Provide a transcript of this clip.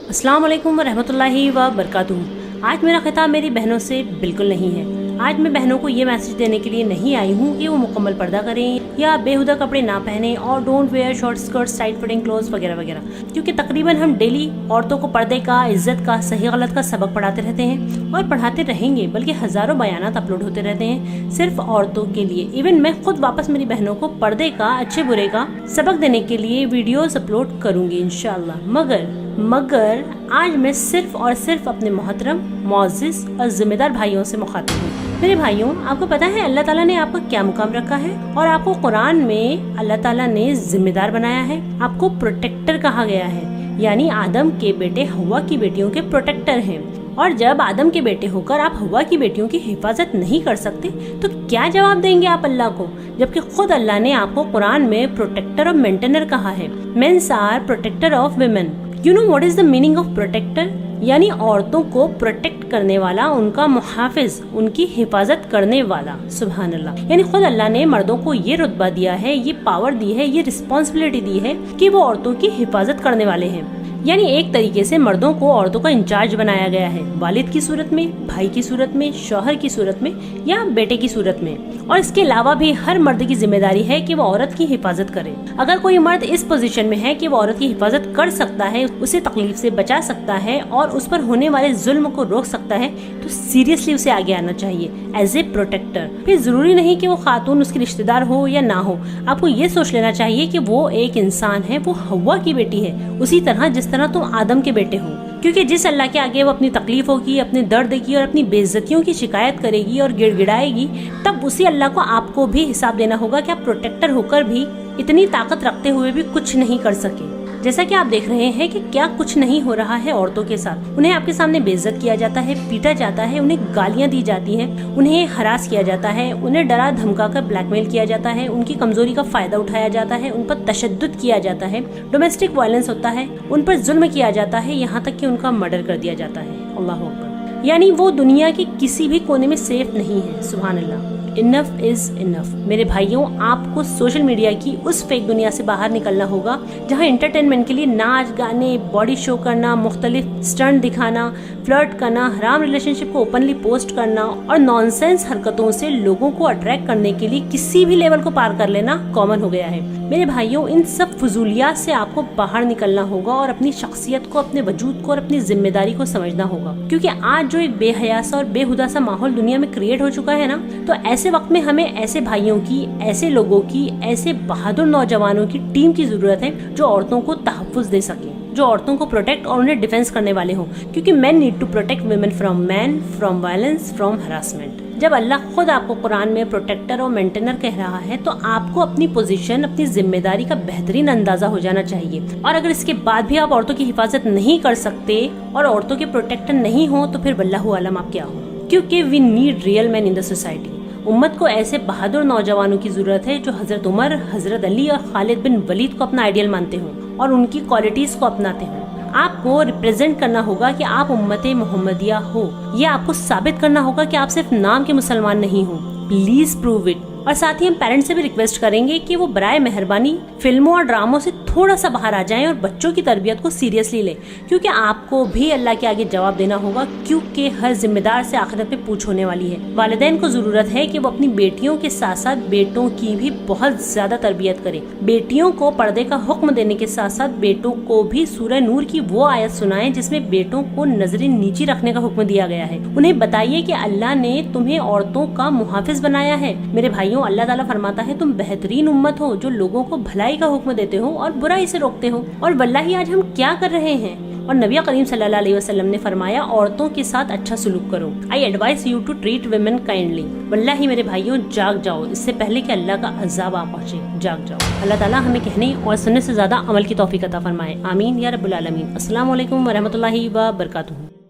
अस्सलाम वालेकुम रहमतुल्लाहि व बरकातुहू। आज मेरा खिताब मेरी बहनों से बिल्कुल नहीं है। आज मैं बहनों को ये मैसेज देने के लिए नहीं आई हूँ कि वो मुकम्मल पर्दा करें या बेहुदा कपड़े ना पहने और don't wear short skirts, tight fitting clothes वगैरह वगैरह, क्योंकि तकरीबन हम डेली औरतों को पर्दे का, इज्जत का, सही गलत का सबक पढ़ाते रहते हैं और पढ़ाते रहेंगे, बल्कि हज़ारों बयानात अपलोड होते रहते हैं सिर्फ औरतों के लिए। इवन मैं खुद वापस मेरी बहनों को पर्दे का, अच्छे बुरे का सबक देने के लिए वीडियोस अपलोड करूँगी इंशाअल्लाह। मगर आज मैं सिर्फ और सिर्फ अपने मोहतरम, मुअज़्ज़िज़ और जिम्मेदार भाइयों से मुखातिब हूँ। मेरे भाइयों, आपको पता है अल्लाह ताला ने आपका क्या मुकाम रखा है? और आपको कुरान में अल्लाह ताला ने जिम्मेदार बनाया है, आपको प्रोटेक्टर कहा गया है, यानी आदम के बेटे हव्वा की बेटियों के प्रोटेक्टर हैं। और जब आदम के बेटे होकर आप हव्वा की बेटियों की हिफाजत नहीं कर सकते तो क्या जवाब देंगे आप अल्लाह को, जबकि खुद अल्लाह ने आपको कुरान में प्रोटेक्टर और मेंटेनर कहा है। Men's are protector of women. You know what is the meaning of protector? यानी औरतों को प्रोटेक्ट करने वाला, उनका मुहाफिज, उनकी हिफाजत करने वाला। सुभान अल्लाह। यानी खुद अल्लाह ने मर्दों को ये रुतबा दिया है, ये पावर दी है, ये रिस्पॉन्सिबिलिटी दी है कि वो औरतों की हिफाजत करने वाले हैं। यानी एक तरीके से मर्दों को औरतों का इंचार्ज बनाया गया है, वालिद की सूरत में, भाई की सूरत में, शौहर की सूरत में या बेटे की सूरत में। और इसके अलावा भी हर मर्द की जिम्मेदारी है कि वो औरत की हिफाजत करे। अगर कोई मर्द इस पोजीशन में है कि वो औरत की हिफाजत कर सकता है, उसे तकलीफ से बचा सकता है और उस पर होने वाले जुल्म को रोक सकता है, तो सीरियसली उसे आगे आना चाहिए एज ए प्रोटेक्टर। फिर जरूरी नहीं कि वो खातून उसकी रिश्तेदार हो या ना हो, आपको ये सोच लेना चाहिए कि वो एक इंसान है, वो हव्वा की बेटी है, उसी तरह जिस तरह तुम आदम के बेटे हो। क्योंकि जिस अल्लाह के आगे वो अपनी तकलीफों की, अपने दर्द की और अपनी बेइज्जतियों की शिकायत करेगी और गिड़गिड़ाएगी, तब उसी अल्लाह को आपको भी हिसाब देना होगा कि आप प्रोटेक्टर होकर भी इतनी ताकत रखते हुए भी कुछ नहीं कर सके। जैसा कि आप देख रहे हैं कि क्या कुछ नहीं हो रहा है औरतों के साथ। उन्हें आपके सामने बेइज्जत किया जाता है, पीटा जाता है, उन्हें गालियां दी जाती हैं, उन्हें हरास किया जाता है, उन्हें डरा धमका कर ब्लैकमेल किया जाता है, उनकी कमजोरी का फायदा उठाया जाता है, उन पर तशद्दुद किया जाता है, डोमेस्टिक वायलेंस होता है, उन पर जुल्म किया जाता है, यहाँ तक कि उनका मर्डर कर दिया जाता है। अल्लाह अकबर। यानी वो दुनिया के किसी भी कोने में सेफ नहीं है। सुभान अल्लाह। Enough is enough. मेरे भाइयों, आपको सोशल मीडिया की उस फेक दुनिया से बाहर निकलना होगा जहां एंटरटेनमेंट के लिए नाच गाने, बॉडी शो करना, मुख्तलिफ स्टंट दिखाना, फ्लर्ट करना, हराम रिलेशनशिप को ओपनली पोस्ट करना और नॉनसेंस हरकतों से लोगों को अट्रैक्ट करने के लिए किसी भी लेवल को पार कर लेना कॉमन हो गया है। मेरे भाइयों, इन सब फजूलियात से आपको बाहर निकलना होगा और अपनी शख्सियत को, अपने वजूद को और अपनी जिम्मेदारी को समझना होगा, क्योंकि आज जो एक बेहयासा और बेहुदा सा माहौल दुनिया में क्रिएट हो चुका है ना, तो ऐसे वक्त में हमें ऐसे भाइयों की, ऐसे लोगों की, ऐसे बहादुर नौजवानों की टीम की जरूरत है जो औरतों को तहफ़्फ़ुज़ दे सके, जो औरतों को प्रोटेक्ट और उन्हें डिफेंस करने वाले हों, क्योंकि men need to protect women from men, from violence, from harassment। जब अल्लाह खुद आपको कुरान में प्रोटेक्टर और मेंटेनर कह रहा है, तो आपको अपनी पोजीशन, अपनी जिम्मेदारी का बेहतरीन अंदाजा हो जाना चाहिए। और अगर इसके बाद भी आप औरतों की हिफाजत नहीं कर सकते और औरतों के प्रोटेक्टर नहीं हो, तो फिर वल्लाहु आलम आप क्या हो, क्योंकि we need real man in the society. उम्मत को ऐसे बहादुर नौजवानों की जरूरत है जो हजरत उमर, हजरत अली और खालिद बिन वलीद को अपना आइडियल मानते हों और उनकी क्वालिटीज को अपनाते हों। आपको रिप्रेजेंट करना होगा कि आप उम्मत मोहम्मदिया हो। ये आपको साबित करना होगा कि आप सिर्फ नाम के मुसलमान नहीं हो। Please prove it. और साथ ही हम पेरेंट्स से भी रिक्वेस्ट करेंगे कि वो बराए मेहरबानी फिल्मों और ड्रामों से थोड़ा सा बाहर आ जाएं और बच्चों की तरबियत को सीरियसली लें, क्योंकि आपको भी अल्लाह के आगे जवाब देना होगा, क्योंकि हर जिम्मेदार से आखिरत में पूछ होने वाली है। वालिदैन को जरूरत है कि वो अपनी बेटियों के साथ साथ बेटों की भी बहुत ज्यादा तरबियत करें। बेटियों को पर्दे का हुक्म देने के साथ साथ बेटों को भी सूरह नूर की वो आयत सुनाएं जिसमें बेटों को नजरें नीची रखने का हुक्म दिया गया है। उन्हें बताइए कि अल्लाह ने तुम्हें औरतों का मुहाफिज बनाया है। मेरे भाइयों, अल्लाह ताला फरमाता है, तुम बेहतरीन उम्मत हो जो लोगों को भलाई का हुक्म देते हो और बुराई से रोकते हो। और वल्लाही आज हम क्या कर रहे हैं? और नबी करीम सल्लल्लाहु अलैहि वसल्लम ने फरमाया, औरतों के साथ अच्छा सलूक करो। I advise you to treat women kindly. वल्लाही मेरे भाइयों, जाग जाओ इससे पहले कि अल्लाह का अज़ाब आ पहुंचे। जाग जाओ। अल्लाह ताला हमें कहने और सुनने से ज्यादा अमल की तौफीक अता फरमाए। आमीन या रब्बुल आलमीन। अस्सलाम वालेकुम व रहमतुल्लाहि व बरकातुहू।